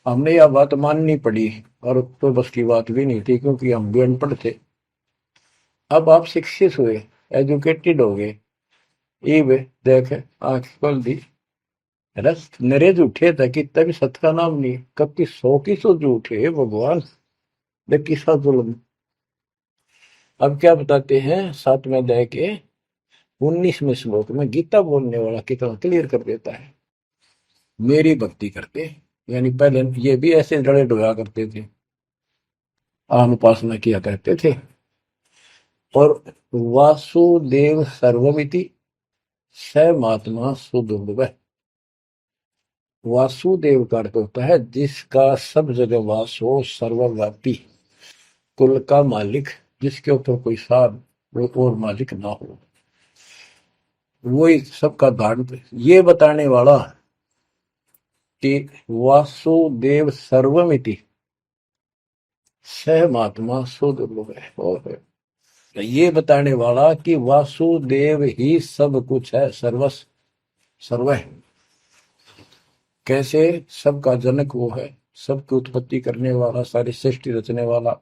हमने यह बात माननी पड़ी, और तो बस की बात भी नहीं थी, क्योंकि हम भी अनपढ़ थे। अब आप शिक्षित हुए, एजुकेटेड हो गए, ये देख आंख खोल दी, रस नरे झूठे था कि तभी सत का नाम नहीं, कब की 100 की 100 झूठे भगवान, देख किसा जुल्म। अब क्या बताते हैं 7वें अध्याय के 19वें श्लोक में, गीता बोलने वाला कितना क्लियर कर देता है। मेरी भक्ति करते, यानी पहले ये भी ऐसे डरे डोया करते थे, आम उपासना किया करते थे। और वासुदेव सर्वमिति स महात्मा सुदुर्लभ। वासुदेव का अर्थ होता है जिसका सब जगह वास हो, सर्वव्यापी, कुल का मालिक, जिसके ऊपर कोई साथ और मालिक ना हो, वही सबका धारण। ये बताने वाला कि वासुदेव सर्वमिति सह महात्मा सुदुर्लभ है। और ये बताने वाला कि वासुदेव ही सब कुछ है, सर्वस्व सर्व है। कैसे? सबका जनक वो है, सबकी उत्पत्ति करने वाला, सारी सृष्टि रचने वाला,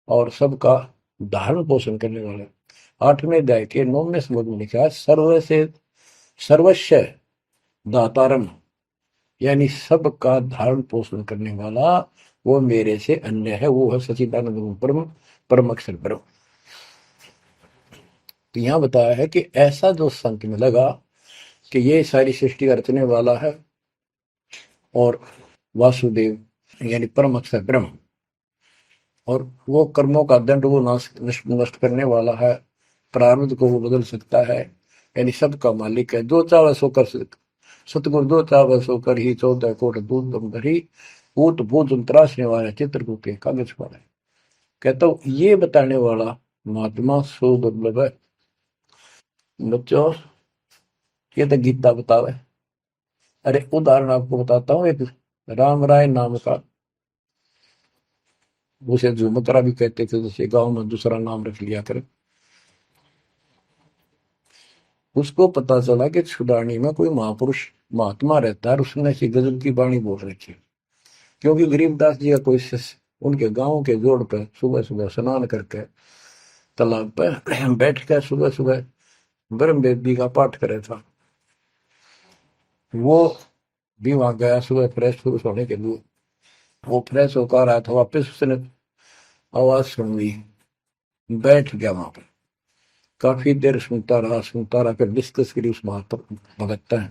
और सबका धारण पोषण करने वाला। 8वें अध्याय के 9वें श्लोक में लिखा है सर्व से सर्वस्व दातारम, यानी सबका धारण पोषण करने वाला वो मेरे से अन्य है, वो है सच्चिदानंद परम परम अक्षर ब्रह्म। तो यहां बताया है कि ऐसा जो संत में लगा कि ये सारी सृष्टि रचने वाला है, और वासुदेव यानी परम अक्षर ब्रह्म, और वो कर्मों का दंड वो नष्ट करने वाला है, प्रारब्ध को वो बदल सकता है, यानी सबका मालिक है, जो चाहे सो कर सतगुरु दो चावल सो कर ही 14 कोट दूध तुम धरी ऊत भूत त्रासने वाले चित्रकूट के कागज पर है। कहता हूँ ये बताने वाला महात्मा सो दुर्लभ है। बच्चों ये तो गीता बतावे। अरे उदाहरण आपको बताता हूँ एक राम राय नाम का, उसे झुमकरा भी कहते थे, जैसे गांव में दूसरा नाम रख लिया कर। उसको पता चला कि छुड़ानी में कोई महापुरुष महात्मा रहता है, उसने ऐसी गजब की वाणी बोल रखी। क्योंकि गरीबदास जी का कोई शिष्य उनके गांव के जोड़ पे सुबह सुबह स्नान करके तालाब पे बैठ कर सुबह सुबह ब्रह्म वेदी का पाठ करे था। वो भी वहां गया सुबह फ्रेश होने के लिए। वो फ्रेश होकर आया था, वापस उसने आवाज सुन ली, बैठ गया वहां पर। काफी देर सुनता रहा, फिर डिस्कस करी उस महात्मा भगत है।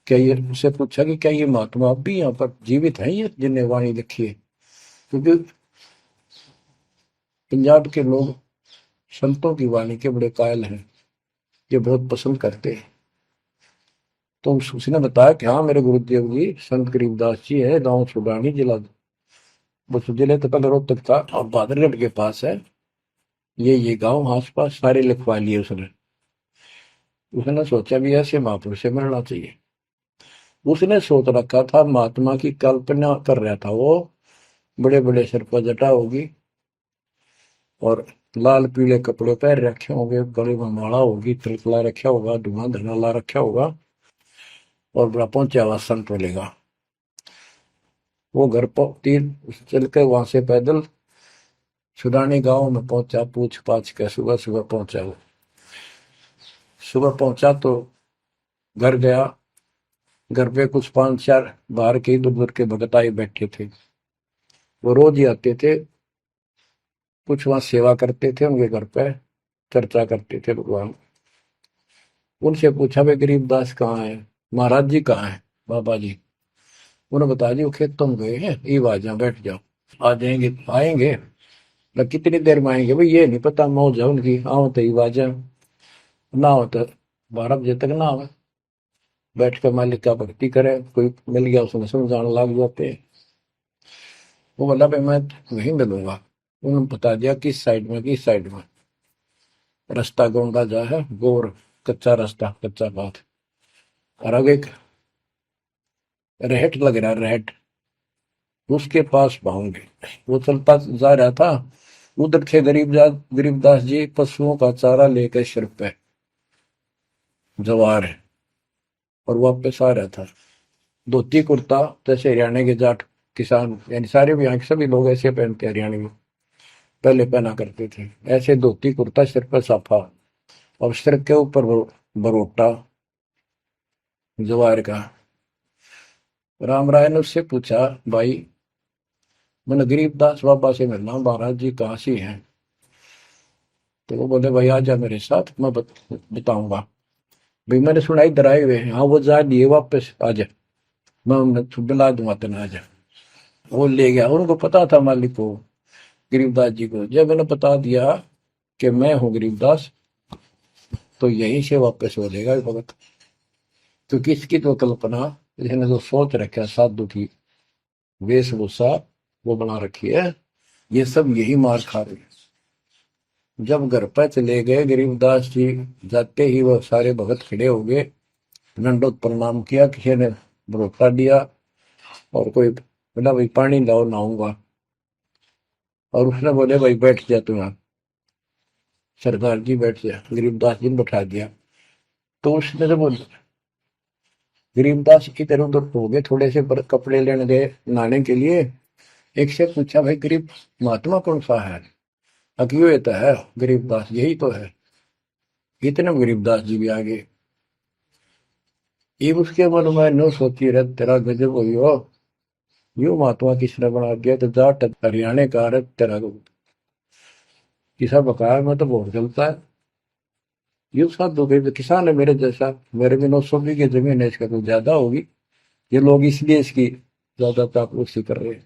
क्या ये उससे पूछा कि क्या ये महात्मा अब भी यहाँ पर जीवित है, ये जिन्हें वाणी लिखी है? क्योंकि पंजाब के लोग संतों की वाणी के बड़े कायल हैं, ये बहुत पसंद करते हैं। तो उसने बताया कि हाँ मेरे गुरुदेव जी संत गरीबदास जी है, गांव सुडानी जिला, वो जिले तो कल रोहतक था और बादरगढ़ के पास है। ये गांव आस पास सारे लिखवा लिए उसने। उसने सोचा भी ऐसे महापुरुष से मिलना चाहिए। उसने सोच रखा था महात्मा की कल्पना कर रहा था वो, बड़े बड़े सिर पर जटा होगी और लाल पीले कपड़े पहन रखे होंगे, गले में माला होगी, तिलक ला रखा होगा, धुआं धना ला रखा होगा और बड़ा पहुंचा हुआ संत मिलेगा। वो घर पर तीन चल के वहां से पैदल सुडानी गांव में पहुंचा, पूछ पाछ के सुबह सुबह पहुंचा। वो सुबह पहुंचा तो घर गया। घर पे कुछ 5-4 बाहर के इधर उधर के भगत आए बैठे थे। वो रोज ही आते थे, कुछ वहां सेवा करते थे, उनके घर पे चर्चा करते थे भगवान। उनसे पूछा भाई गरीबदास कहाँ है, महाराज जी कहाँ है, बाबा जी? उन्होंने बताया जी वो खेतों में गए हैं, ये आ जाओ बैठ जाओ। आ जाएंगे, आएंगे ना, कितनी देर में आएंगे भाई ये नहीं पता, मौज है उनकी, आओ तो ही आ जाए, ना हो तो 12 बजे तक ना आवे। बैठ कर मालिक का भक्ति करे, कोई मिल गया उसने समझाने लग जाते हैं। वो बोला भाई मैं वहीं मिलूंगा। उन्होंने बता दिया किस साइड में, किस साइड में। रास्ता गोंडा जा है, गोर कच्चा रास्ता, कच्चा बात। और आगे एक रहट लग रहा है, रहट, उसके पास पहुंचे। वो चलता जा रहा था, उधर थे गरीबदास जी पशुओं का चारा लेकर सिर पे जवार है और वापस आ रहा था। धोती कुर्ता, जैसे हरियाणा के जाट किसान यानी सारे भी यहाँ के सभी लोग ऐसे पहनते हैं, हरियाणा में पहले पहना करते थे ऐसे धोती कुर्ता, सिर पर साफा और सिर के ऊपर बरोटा जवार का। राम राय ने उससे पूछा भाई मैंने गरीबदास बाबा से मिलना, महाराज जी कहाँ से हैं? तो वो बोले भाई आ जा मेरे साथ, मैं बताऊंगा। भाई मैंने सुना इधर आए हुए हैं, हाँ वो जा दिए वापस, आ जा, मैं उन्हें दिला दूंगा तेना, आ जा। वो ले गया। उनको पता था मालिक को, गरीबदास जी को। जब मैंने बता दिया कि मैं हूँ गरीबदास, तो यहीं से वापस हो जाएगा भगत। क्योंकि इसकी तो कल्पना, इसने जो सोच रखा है साधु की वेशभूषा वो बना रखी है, ये सब यही मार खा रहे हैं। जब घर पर चले गए गरीबदास जी, जाते ही वो सारे भगत खड़े हो गए, दंडोत प्रणाम किया, किसी ने भरोसा दिया और कोई बोला भाई पानी लाओ नहाऊंगा। और उसने बोले भाई बैठ जा तू यहाँ, सरदार जी बैठ जा। गरीबदास जी ने बैठा दिया। तो उसने जब गरीबदास इधर उधर हो गए, थोड़े से कपड़े लेने गए नहाने के लिए, एक से पूछा भाई गरीब महात्मा कौन सा है? अकियो ये तो है गरीबदास, यही तो है। इतने में गरीबदास जी भी आ गए। ये उसके मन में नो सोची रहे तेरा गजब हुई हो, यू महात्मा किसने बना दिया? तो जाट हरियाणा का रहे तेरा किसा बकाया में तो बहुत चलता है। यू साधु भाई किसान है मेरे जैसा, मेरे भी 900 बीघे जमीन है, इसका तो ज्यादा होगी, ये लोग इसलिए इसकी ज्यादा चापलूसी कर रहे हैं।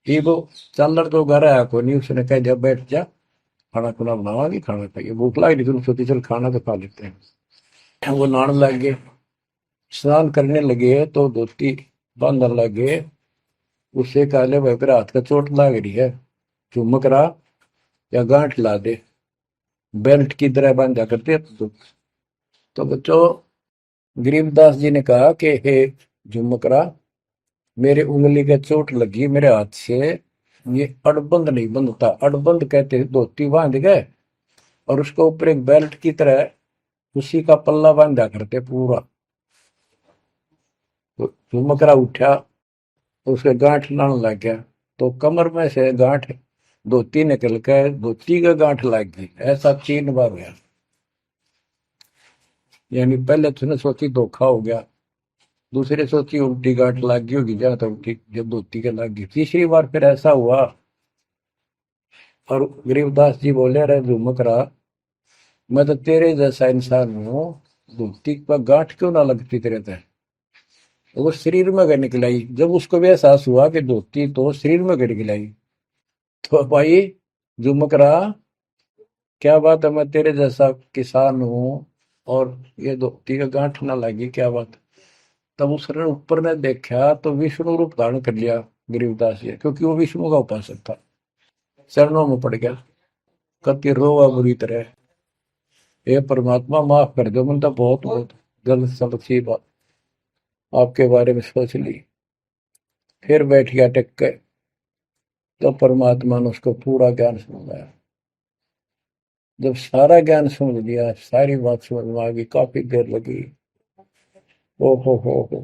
ये वो चल तो घर आया को नहीं, उसने कह दिया बैठ जा, खाना खुना बनावागी, खाना खाइए, भूख लगी थी, सोची चल खाना तो खा लेते हैं। वो नहाने लग गए, स्नान करने लगे तो धोती बांधने लगे। उससे कहले भाई फिर हाथ का चोट लग रही है, चुमक रहा या गांठ ला दे, बेल्ट की तरह बांधा करते। तो बच्चों, गरीबदास जी ने कहा कि हे झुमकरा, मेरे उंगली के चोट लगी मेरे हाथ से, ये अड़बंद नहीं बंधता। अड़बंद कहते धोती बांध गए और उसके ऊपर एक बेल्ट की तरह उसी का पल्ला बांधा करते पूरा। तो झुमकरा उठा, उसके गांठ लाने लग गया, तो कमर में से गांठ धोती निकल के धोती का गांठ लग गई। ऐसा 3 बार गया। यानी पहले तूने सोची धोखा हो गया, दूसरे सोची उल्टी गांठ लग गई होगी, जहां तक उल्टी जब धोती के लग गई, तीसरी बार फिर ऐसा हुआ। और गरीबदास जी बोले, अरे झुमकरा, मैं तो तेरे जैसा इंसान हूँ, धोती पर गांठ क्यों ना लगती तेरे तय। वो शरीर में गए निकलाई। जब उसको भी एहसास हुआ कि धोती तो शरीर में गए निकलाई, तो भाई झुमकरा, क्या बात है, मैं तेरे जैसा किसान हूँ और ये धोती का गांठ ना लगी, क्या बात। तब उसने ऊपर ने देखा तो विष्णु रूप धारण कर लिया गरीबदास जी, क्योंकि वो विष्णु का उपासक था। चरणों में पड़ गया, कति रोवा बुरी तरह, हे परमात्मा माफ कर दो, मैंने तो बहुत बहुत गलत सलत बात आपके बारे में सोच ली। फिर बैठ गया टेक के, तो परमात्मा ने उसको पूरा ज्ञान समझाया। जब सारा ज्ञान समझ लिया, सारी बात समझ में आ गई, काफी देर लगी। ओ हो,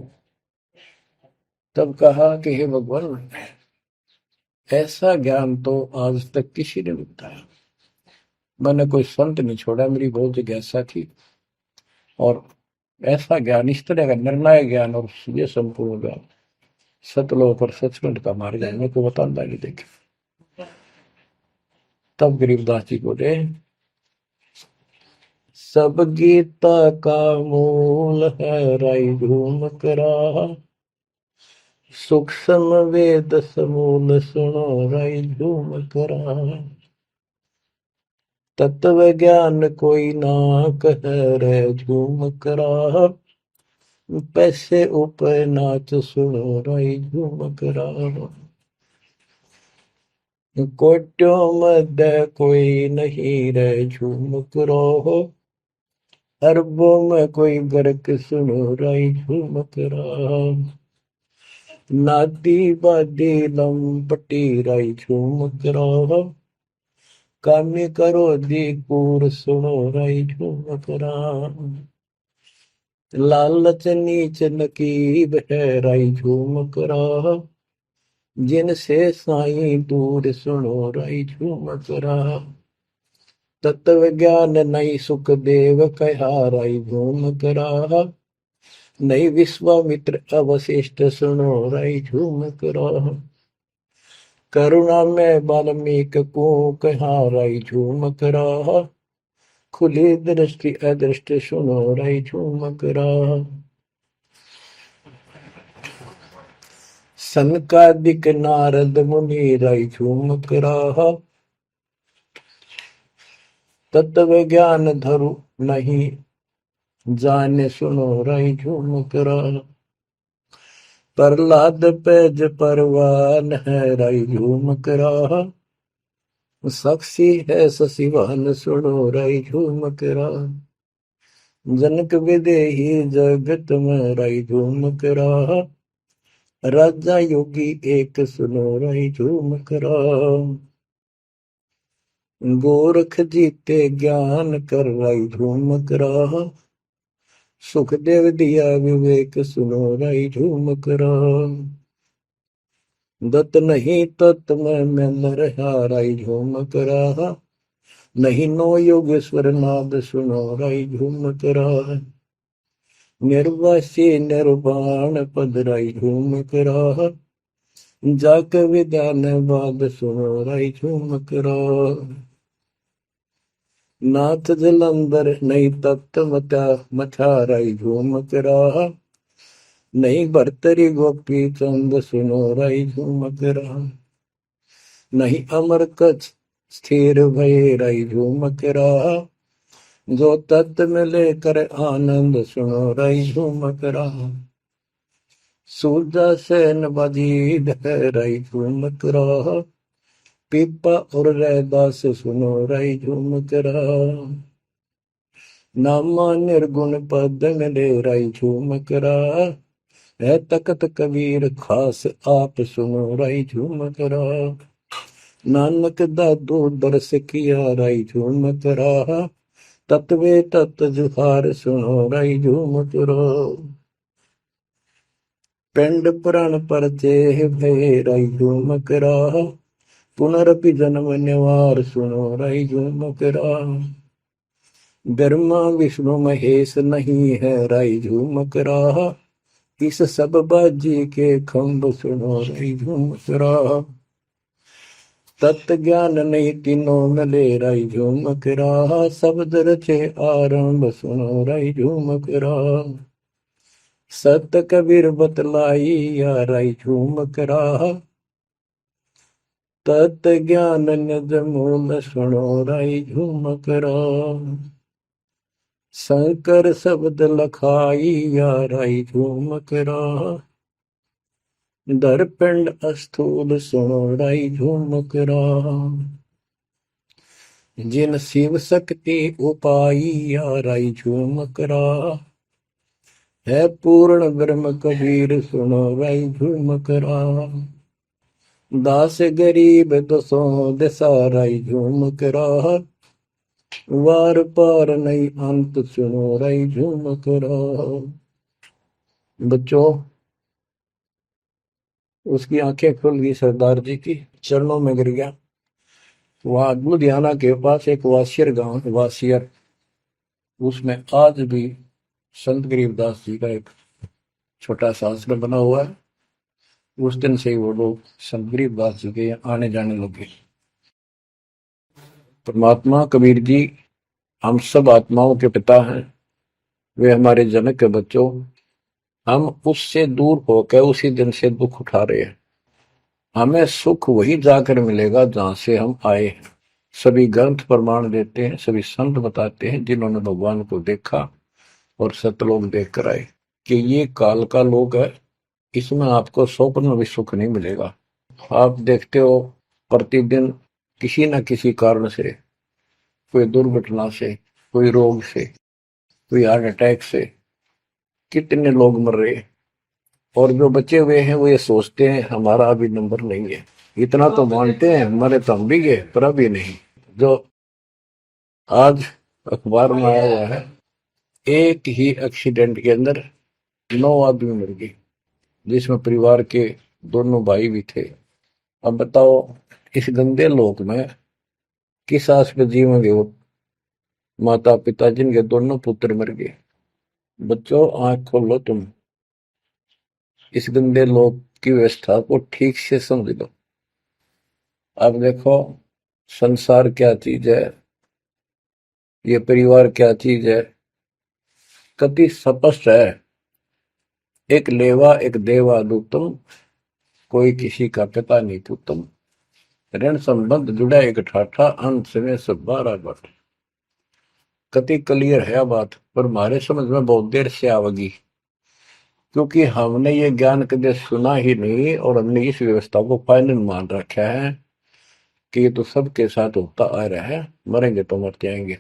तब कहा कि हे भगवान, ऐसा ज्ञान तो आज तक किसी ने नहीं बताया। मैंने कोई संत नहीं छोड़ा, मेरी बहुत जिज्ञासा थी, और ऐसा ज्ञान, इस तरह का निर्णायक ज्ञान और ये संपूर्ण ज्ञान, सतलोक और सचखंड का मार्ग है, मेरे को बताना नहीं देखे। तब गरीबदास जी बोले, सब गीता का मूल है राई झूम करा, सूक्ष्म वेद समूल सुनो राई झूम करा, तत्व ज्ञान कोई ना कह रे झूम करा, पैसे ऊपर नाच सुनो राई झूम करा, कोट्यों मध्य कोई नहीं रे झूम करो, अरबों में कोई गर्क सुनो राई झूम करा, नादी बादी लंपटी राई झूम करा, कामी करो दी कूर सुनो राई झूम करा, लालच नीच नकीब है राई झूम करा, जिनसे साईं दूर सुनो राई झूम करा, तत्व ज्ञान नहीं सुख देव कहा राई झूम करा, नहीं विश्वामित्र अवशिष्ट सुनो राई झूम करा, करुणा में वाल्मीकि को कहा राई झूम करा, खुली दृष्टि अदृष्ट सुनो राई झूम करा, सनकादिक नारद मुनि राई झूम करा, तत्व ज्ञान धरु नहीं जाने सुनो राई झूम करा, प्रहलाद पैज परवान है राई झूम करा, साक्षी है शशिवान सुनो राई झूम करा, जनक विदेही जगत में राई झूम करा, राजा योगी एक सुनो राई झूम करा, गोरख जीते ज्ञान कर राई झूम करा, सुखदेव दिया विवेक सुनो राई झूम करा, दत्त नहीं तत् में रहा राई झूम करा, नहीं नो योगेश्वर नाद सुनो राई झूम करा, निर्वासी निर्वाण पद राई झूम करा, जाक विधान बाद सुनो राई झूम करा, नाथ जलंधर नहीं तत्त मथा मथा राई झूम करा, नहीं भरतरी गोपी चंद सुनो राई झूम करा, नहीं अमर कच्छ स्थिर भय राई झूम करा, जो तत्त में लेकर आनंद सुनो रही झूमक रहा। सूरजा सैन बजीद है रही झूमक रहा। पीपा और रैदास सुनो रही झूमक रहा। नामा निर्गुण पद में ले रही झूमक रहा। है तकत कबीर खास आप सुनो रही झूमक रहा। नानक दादू दरस किया रही झूमक रहा। तत्वे तत् जुहार सुनो रही झूमक रहा। पिंड पुराण पर देह भय रही झूमक रहा। पुनरपि जन्म निवार सुनो रही झूमक रहा। ब्रह्मा विष्णु महेश नहीं है रही झूमक रहा। इस सब बाजी के खंभ सुनो रही झूमक रहा। तत्व ज्ञान नहीं तीनों में ले रही झूमक रहा। शब्द रचे आरंभ सुनो रही झूमक रहा। सत कबीर बतलाई या रही झूमक रहा। तत् ज्ञान निज मूल सुनो रही झूमक रहा। शंकर शब्द लखाई या रही झूमक रहा। दरपिंड अस्थूल सुनो रही झूमक रहा। जिन शिव शक्ति उपाई या रही झूमक रहा। है पूर्ण ब्रह्म कबीर सुनो रही झूमक रहा। दास गरीब दसों दिशा रही झूमक रहा। वार पार नहीं अंत सुनो रही झूमक रहा। बच्चों, उसकी आंखें खुल गई, सरदार जी की चरणों में गिर गया। वहां लुधियाना के पास एक वासियर गांव है, वासियर, उसमें आज भी संत गरीबदास जी का एक छोटा सा आश्रम बना हुआ है। उस दिन से ही वो लोग संत गरीबदास जी के आने जाने लगे। परमात्मा कबीर जी हम सब आत्माओं के पिता हैं, वे हमारे जनक के बच्चों। हम उससे दूर होकर उसी दिन से दुख उठा रहे हैं। हमें सुख वही जाकर मिलेगा जहां से हम आए हैं। सभी ग्रंथ प्रमाण देते हैं, सभी संत बताते हैं जिन्होंने भगवान को देखा और सतलोक देख कर आए कि ये काल का लोक है, इसमें आपको स्वप्न में भी सुख नहीं मिलेगा। आप देखते हो प्रतिदिन किसी न किसी कारण से, कोई दुर्घटना से, कोई रोग से, कोई हार्ट अटैक से कितने लोग मर रहे हैं। और जो बचे हुए हैं वो ये सोचते हैं हमारा अभी नंबर नहीं है। इतना तो मानते हैं मरे तो हम भी गए, पर अभी नहीं। जो आज अखबार में आया हुआ है, एक ही एक्सीडेंट के अंदर 9 आदमी मर गए, जिसमें परिवार के दोनों भाई भी थे। अब बताओ इस गंदे लोक में किस आस पे जीवेंगे वो माता पिता जिनके दोनों पुत्र मर गए। बच्चों, आंख खोलो, तुम इस गंदे लोक की व्यवस्था को ठीक से समझ लो। अब देखो संसार क्या चीज है, ये परिवार क्या चीज है, कति स्पष्ट है। एक लेवा एक देवा दूतम, कोई किसी का पिता नहीं पुतम। ऋण संबंध जुड़ा एक ठाठा, अंत में सब 12 बट। कति क्लियर है बात, पर हमारे समझ में बहुत देर से आवेगी, क्योंकि हमने ये ज्ञान कभी सुना ही नहीं और हमने इस व्यवस्था को फाइनल मान रखा है कि ये तो सबके साथ होता आ रहा है, मरेंगे तो मरते आएंगे,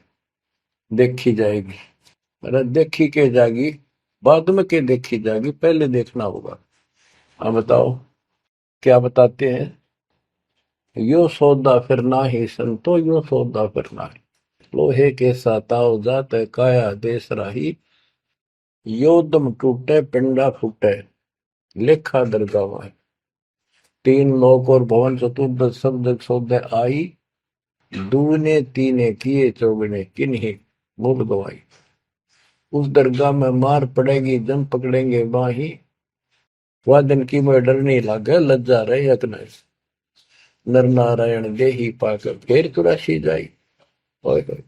देखी जाएगी। अरे देखी के जाएगी, बाद में के देखी जाएगी, पहले देखना होगा। हाँ बताओ क्या बताते हैं। यो सौदा फिर ना ही संतो, यो सौदा फिर ना ही। लोहे के साताव जात काया देश राही। यो दम टूटे पिंडा फूटे, लेखा दरगावा। 3 लोक और भवन चतुर्दश शब्द सौदे आई। दूने तीने किए चौगने किन्हीं मूल गवाई। उस दरगाह में मार पड़ेगी जम पकड़ेंगे बाही। वह दिन की में डर नहीं लागे लज्जा रहे अकने। नर नारायण दे ही पाकर फिर चुरासी जाई। ओए होए,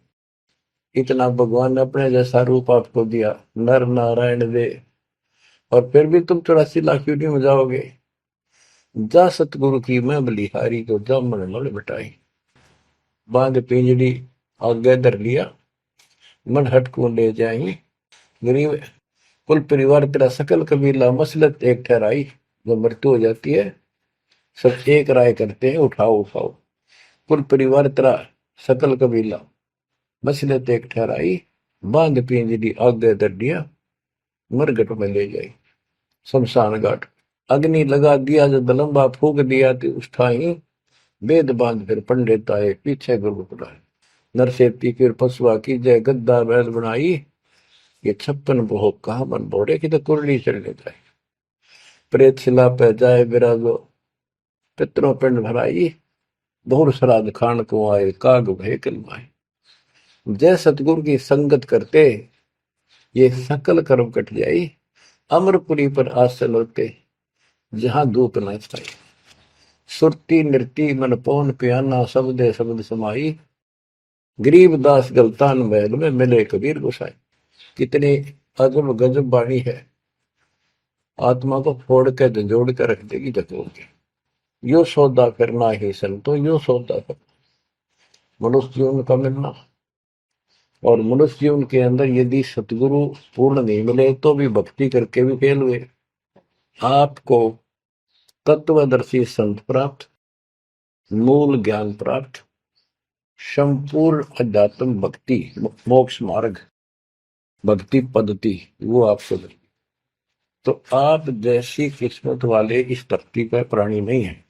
इतना भगवान ने अपने जैसा रूप आपको दिया, नर नारायण दे, और फिर भी तुम 84 लाख क्यों में जाओगे। जा सतगुरु की मैं बलिहारी, जो जामन मल बिटाई। बांध पिंजड़ी आगे धर लिया, मन हट को ले जाई। गरीब कुल परिवार तेरा सकल कबीला मसलत एक ठहराई। जब मृत्यु हो जाती है सब एक राय करते हैं, उठाओ उठाओ। कुल परिवार तेरा सकल कबीला मसलत एक ठहराई। बांध पिंजरी आगे दर दिया, मरगट में ले जाई शमशान घाट। अग्नि लगा दिया जब लंबा फूक दिया तो उस ठाई। वेद बांध फिर पंडित आए पीछे गुरु बुलाए। नरसेती फिर फसवा की जय गद्दा बैल बनाई। ये 56 भोग कहा मन बोरे की तो कुरली चढ़ने जाए। प्रेत शिला पे जाए विराजो, पितरों पिंड भराई। बहुर श्राद्ध खान को आए काग भय कलमाए। जय सतगुरु की संगत करते ये सकल कर्म कट जाई। अमरपुरी पर आसन होते जहां धूप न छाई। सुरती नृती मन पौन पियाना शब्दे शब्द समाई। गरीब दास गलतान महल में मिले कबीर गोसाई। कितनी अजब गजब वाणी है, आत्मा को फोड़ के झंझोड़ के रख देगी जतोड़ के। यो सौदा करना ही संतो, यो सौदा करना मनुष्य जीवन का मिलना। और मनुष्य जीवन के अंदर यदि सतगुरु पूर्ण नहीं मिले तो भी भक्ति करके भी फेल हुए। आपको तत्वदर्शी संत प्राप्त, मूल ज्ञान प्राप्त, संपूर्ण अध्यात्म भक्ति मोक्ष मार्ग भक्ति पद्धति वो आपको मिले। तो आप जैसी किस्मत वाले इस धरती पर प्राणी नहीं है।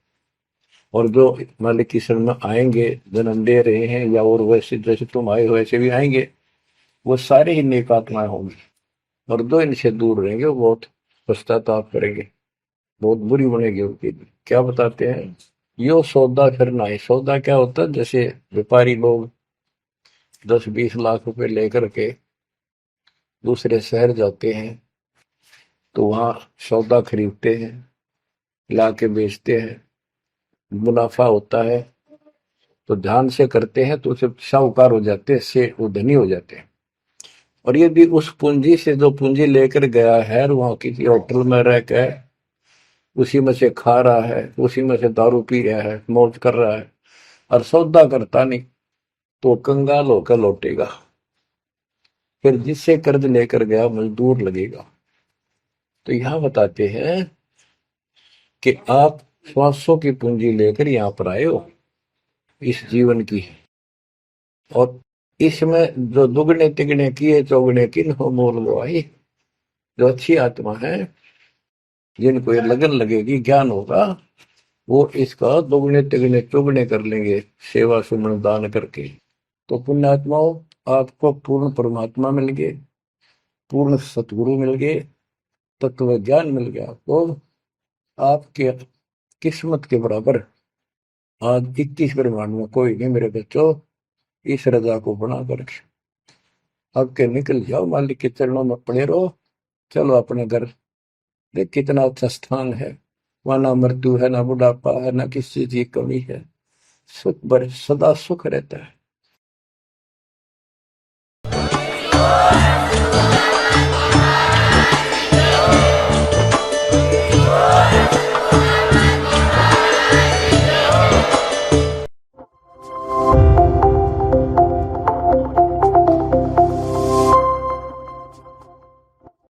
और जो मालिक की शरण में आएंगे, जन्म दे रहे हैं या और वैसे जैसे तुम आए हो वैसे भी आएंगे, वो सारे ही नेक आत्माएं होंगी। और जो इनसे दूर रहेंगे वो बहुत पश्चाताप करेंगे, बहुत बुरी बनेगी उनकी। क्या बताते हैं, यो सौदा करना है। सौदा क्या होता है, जैसे व्यापारी लोग 10-20 लाख रुपए लेकर के दूसरे शहर जाते हैं तो वहां सौदा खरीदते हैं, ला के बेचते हैं, मुनाफा होता है तो ध्यान से करते हैं तो उसे साहूकार हो जाते हैं, से वो धनी हो जाते हैं। और यदि उस पूंजी से जो पूंजी लेकर गया है वहां किसी होटल में रह के उसी में से खा रहा है, उसी में से दारू पी रहा है, मौज कर रहा है और सौदा करता नहीं, तो कंगाल होकर लौटेगा। फिर जिससे कर्ज लेकर गया मजदूर लगेगा। तो यहां बताते हैं कि आप श्वासों की पूंजी लेकर यहां पर आए हो इस जीवन की, और इसमें जो दुगने तिगने किए चौगने किन हो मोल वो आई। जो अच्छी आत्मा है जिनको ये लगन लगेगी, ज्ञान होगा, वो इसका दोगुने तिगने चौगने कर लेंगे सेवा सुमन दान करके। तो पुण्यात्माओं, आपको पूर्ण परमात्मा मिल गए, पूर्ण सतगुरु मिल गए, तत्व ज्ञान मिल गया, तो आपके किस्मत के बराबर आज 21 ब्रह्मांड में कोई नहीं मेरे बच्चों। इस रजा को बना कर अब के निकल जाओ, मालिक के चरणों में पड़े रहो। चलो अपने घर, देख कितना अच्छा स्थान है। वहां ना मृत्यु है, ना बुढ़ापा है, ना किसी चीज की कमी है। सुख भरे सदा सुख रहता है।